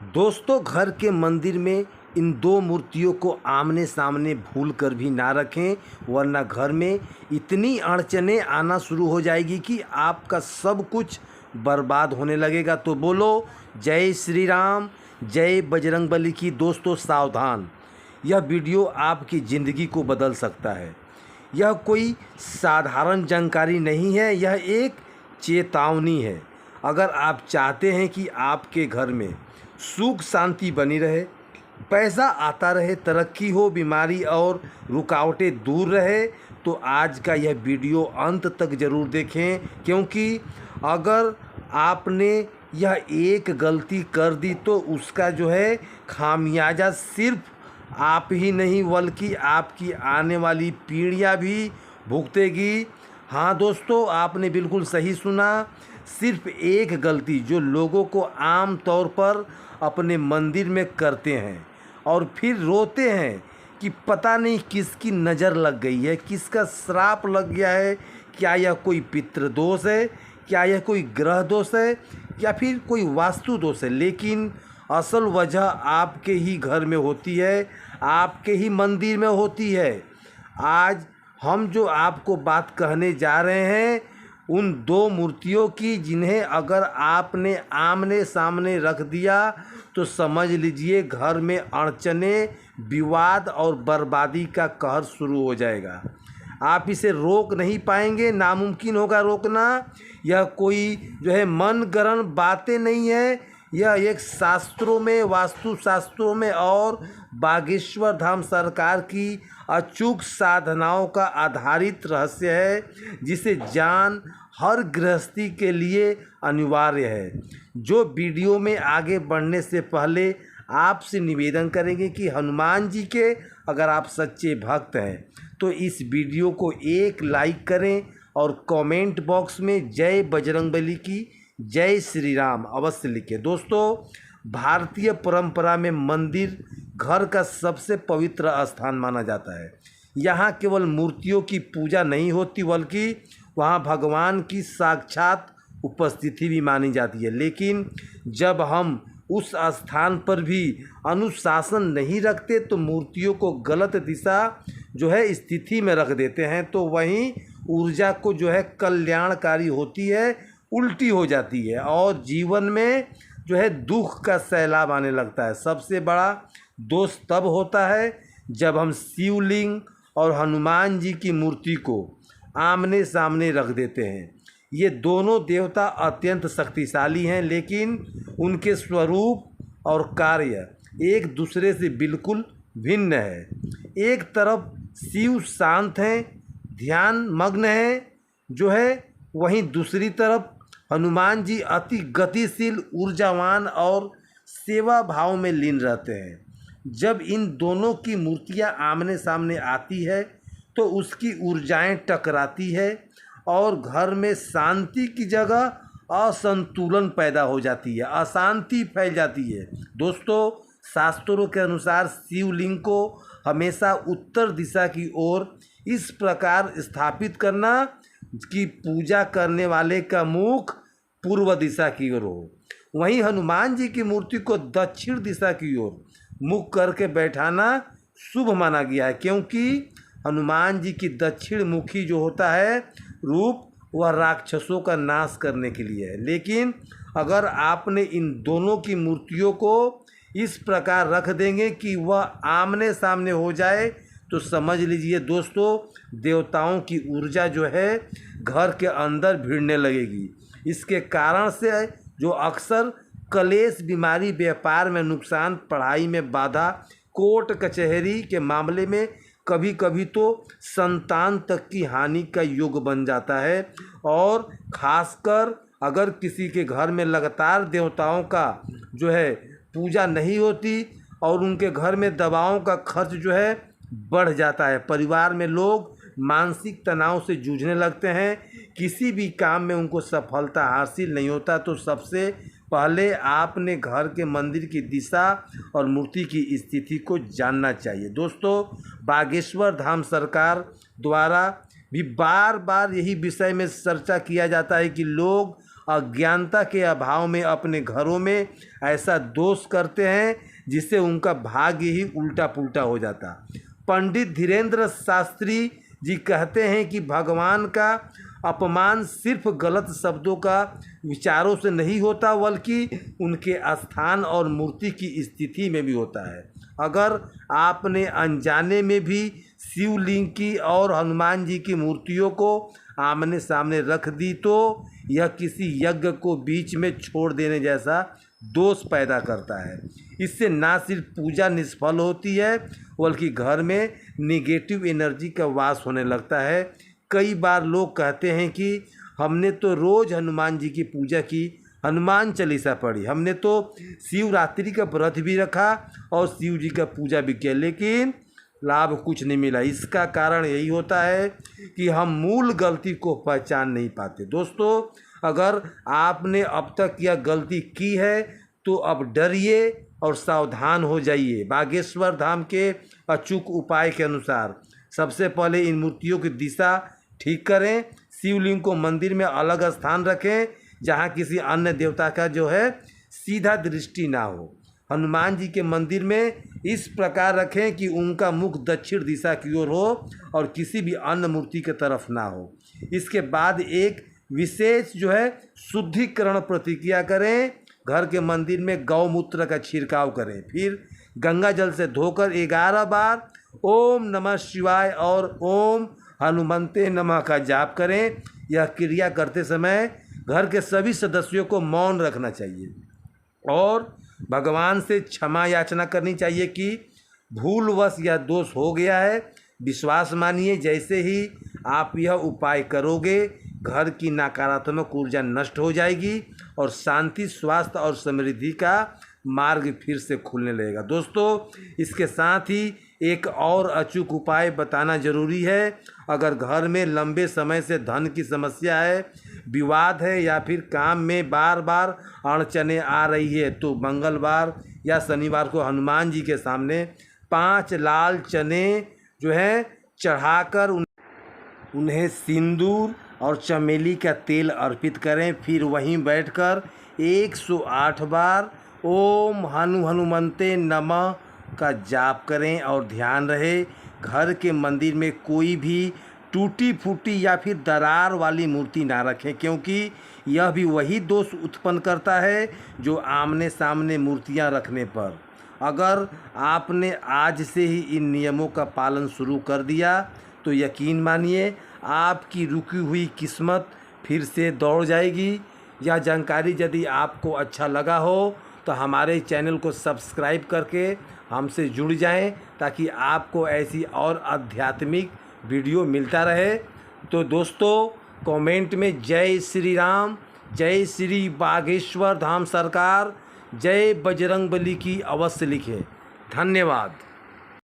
दोस्तों, घर के मंदिर में इन दो मूर्तियों को आमने सामने भूल कर भी ना रखें, वरना घर में इतनी अड़चनें आना शुरू हो जाएगी कि आपका सब कुछ बर्बाद होने लगेगा। तो बोलो जय श्री राम, जय बजरंगबली की। दोस्तों सावधान, यह वीडियो आपकी ज़िंदगी को बदल सकता है। यह कोई साधारण जानकारी नहीं है, यह एक चेतावनी है। अगर आप चाहते हैं कि आपके घर में सुख शांति बनी रहे, पैसा आता रहे, तरक्की हो, बीमारी और रुकावटें दूर रहे, तो आज का यह वीडियो अंत तक ज़रूर देखें, क्योंकि अगर आपने यह एक गलती कर दी तो उसका खामियाजा सिर्फ आप ही नहीं बल्कि आपकी आने वाली पीढ़ियां भी भुगतेगी। हाँ दोस्तों, आपने बिल्कुल सही सुना। सिर्फ एक गलती जो लोगों को आम तौर पर अपने मंदिर में करते हैं और फिर रोते हैं कि पता नहीं किसकी नज़र लग गई है, किसका श्राप लग गया है। क्या यह कोई पितृदोष है, क्या यह कोई ग्रह दोष है, या फिर कोई वास्तु दोष है। लेकिन असल वजह आपके ही घर में होती है, आपके ही मंदिर में होती है। आज हम जो आपको बात कहने जा रहे हैं उन दो मूर्तियों की, जिन्हें अगर आपने आमने सामने रख दिया तो समझ लीजिए घर में अड़चने, विवाद और बर्बादी का कहर शुरू हो जाएगा। आप इसे रोक नहीं पाएंगे, नामुमकिन होगा रोकना। यह कोई मनगढ़ंत बातें नहीं है, यह एक शास्त्रों में, वास्तु शास्त्रों में और बागेश्वर धाम सरकार की अचूक साधनाओं का आधारित रहस्य है, जिसे जान हर गृहस्थी के लिए अनिवार्य है। जो वीडियो में आगे बढ़ने से पहले आपसे निवेदन करेंगे कि हनुमान जी के अगर आप सच्चे भक्त हैं तो इस वीडियो को एक लाइक करें और कमेंट बॉक्स में जय बजरंगबली की, जय श्री राम अवश्य लिखें। दोस्तों, भारतीय परंपरा में मंदिर घर का सबसे पवित्र स्थान माना जाता है। यहाँ केवल मूर्तियों की पूजा नहीं होती बल्कि वहाँ भगवान की साक्षात उपस्थिति भी मानी जाती है। लेकिन जब हम उस स्थान पर भी अनुशासन नहीं रखते तो मूर्तियों को गलत दिशा स्थिति में रख देते हैं, तो वहीं ऊर्जा को कल्याणकारी होती है उल्टी हो जाती है और जीवन में दुख का सैलाब आने लगता है। सबसे बड़ा दोष तब होता है जब हम शिवलिंग और हनुमान जी की मूर्ति को आमने सामने रख देते हैं। ये दोनों देवता अत्यंत शक्तिशाली हैं, लेकिन उनके स्वरूप और कार्य एक दूसरे से बिल्कुल भिन्न है। एक तरफ शिव शांत हैं, ध्यान मग्न हैं, वहीं दूसरी तरफ हनुमान जी अति गतिशील, ऊर्जावान और सेवा भाव में लीन रहते हैं। जब इन दोनों की मूर्तियां आमने सामने आती है तो उसकी ऊर्जाएं टकराती है और घर में शांति की जगह असंतुलन पैदा हो जाती है, अशांति फैल जाती है। दोस्तों, शास्त्रों के अनुसार शिवलिंग को हमेशा उत्तर दिशा की ओर इस प्रकार स्थापित करना कि पूजा करने वाले का मुख पूर्व दिशा की ओर हो। वहीं हनुमान जी की मूर्ति को दक्षिण दिशा की ओर मुख करके बैठाना शुभ माना गया है, क्योंकि हनुमान जी की दक्षिण मुखी होता है रूप, वह राक्षसों का नाश करने के लिए है। लेकिन अगर आपने इन दोनों की मूर्तियों को इस प्रकार रख देंगे कि वह आमने सामने हो जाए तो समझ लीजिए दोस्तों, देवताओं की ऊर्जा घर के अंदर भिड़ने लगेगी। इसके कारण से अक्सर कलेश, बीमारी, व्यापार में नुकसान, पढ़ाई में बाधा, कोर्ट कचहरी के मामले में कभी कभी तो संतान तक की हानि का योग बन जाता है। और ख़ासकर अगर किसी के घर में लगातार देवताओं का पूजा नहीं होती और उनके घर में दवाओं का खर्च बढ़ जाता है, परिवार में लोग मानसिक तनाव से जूझने लगते हैं, किसी भी काम में उनको सफलता हासिल नहीं होता, तो सबसे पहले आपने घर के मंदिर की दिशा और मूर्ति की स्थिति को जानना चाहिए। दोस्तों, बागेश्वर धाम सरकार द्वारा भी बार बार यही विषय में चर्चा किया जाता है कि लोग अज्ञानता के अभाव में अपने घरों में ऐसा दोष करते हैं जिससे उनका भाग्य ही उल्टा पुल्टा हो जाता। पंडित धीरेन्द्र शास्त्री जी कहते हैं कि भगवान का अपमान सिर्फ गलत शब्दों का विचारों से नहीं होता बल्कि उनके स्थान और मूर्ति की स्थिति में भी होता है। अगर आपने अनजाने में भी शिवलिंग की और हनुमान जी की मूर्तियों को आमने सामने रख दी तो यह किसी यज्ञ को बीच में छोड़ देने जैसा दोष पैदा करता है। इससे ना सिर्फ पूजा निष्फल होती है बल्कि घर में निगेटिव एनर्जी का वास होने लगता है। कई बार लोग कहते हैं कि हमने तो रोज़ हनुमान जी की पूजा की, हनुमान चालीसा पढ़ी, हमने तो शिवरात्रि का व्रत भी रखा और शिव जी का पूजा भी किया, लेकिन लाभ कुछ नहीं मिला। इसका कारण यही होता है कि हम मूल गलती को पहचान नहीं पाते। दोस्तों, अगर आपने अब तक यह गलती की है तो अब डरिए और सावधान हो जाइए। बागेश्वर धाम के अचूक उपाय के अनुसार सबसे पहले इन मूर्तियों की दिशा ठीक करें। शिवलिंग को मंदिर में अलग स्थान रखें जहां किसी अन्य देवता का सीधा दृष्टि ना हो। हनुमान जी के मंदिर में इस प्रकार रखें कि उनका मुख दक्षिण दिशा की ओर हो और किसी भी अन्य मूर्ति की तरफ ना हो। इसके बाद एक विशेष शुद्धिकरण प्रतिक्रिया करें। घर के मंदिर में गौमूत्र का छिड़काव करें, फिर गंगा जल से धोकर 11 बार ओम नमः शिवाय और ओम हनुमंते नमः का जाप करें। यह क्रिया करते समय घर के सभी सदस्यों को मौन रखना चाहिए और भगवान से क्षमा याचना करनी चाहिए कि भूलवश यह दोष हो गया है। विश्वास मानिए, जैसे ही आप यह उपाय करोगे घर की नकारात्मक ऊर्जा नष्ट हो जाएगी और शांति, स्वास्थ्य और समृद्धि का मार्ग फिर से खुलने लगेगा। दोस्तों, इसके साथ ही एक और अचूक उपाय बताना जरूरी है। अगर घर में लंबे समय से धन की समस्या है, विवाद है या फिर काम में बार बार अड़चने आ रही है तो मंगलवार या शनिवार को हनुमान जी के सामने 5 लाल चने चढ़ाकर उन्हें सिंदूर और चमेली का तेल अर्पित करें। फिर वहीं बैठकर 108 बार ओम हनुमंते नमः का जाप करें और ध्यान रहे घर के मंदिर में कोई भी टूटी फूटी या फिर दरार वाली मूर्ति ना रखें, क्योंकि यह भी वही दोष उत्पन्न करता है जो आमने सामने मूर्तियां रखने पर। अगर आपने आज से ही इन नियमों का पालन शुरू कर दिया तो यकीन मानिए आपकी रुकी हुई किस्मत फिर से दौड़ जाएगी। यह जानकारी यदि आपको अच्छा लगा हो तो हमारे चैनल को सब्सक्राइब करके हमसे जुड़ जाएं ताकि आपको ऐसी और आध्यात्मिक वीडियो मिलता रहे। तो दोस्तों, कमेंट में जय श्री राम, जय श्री बागेश्वर धाम सरकार, जय बजरंगबली की अवश्य लिखें। धन्यवाद।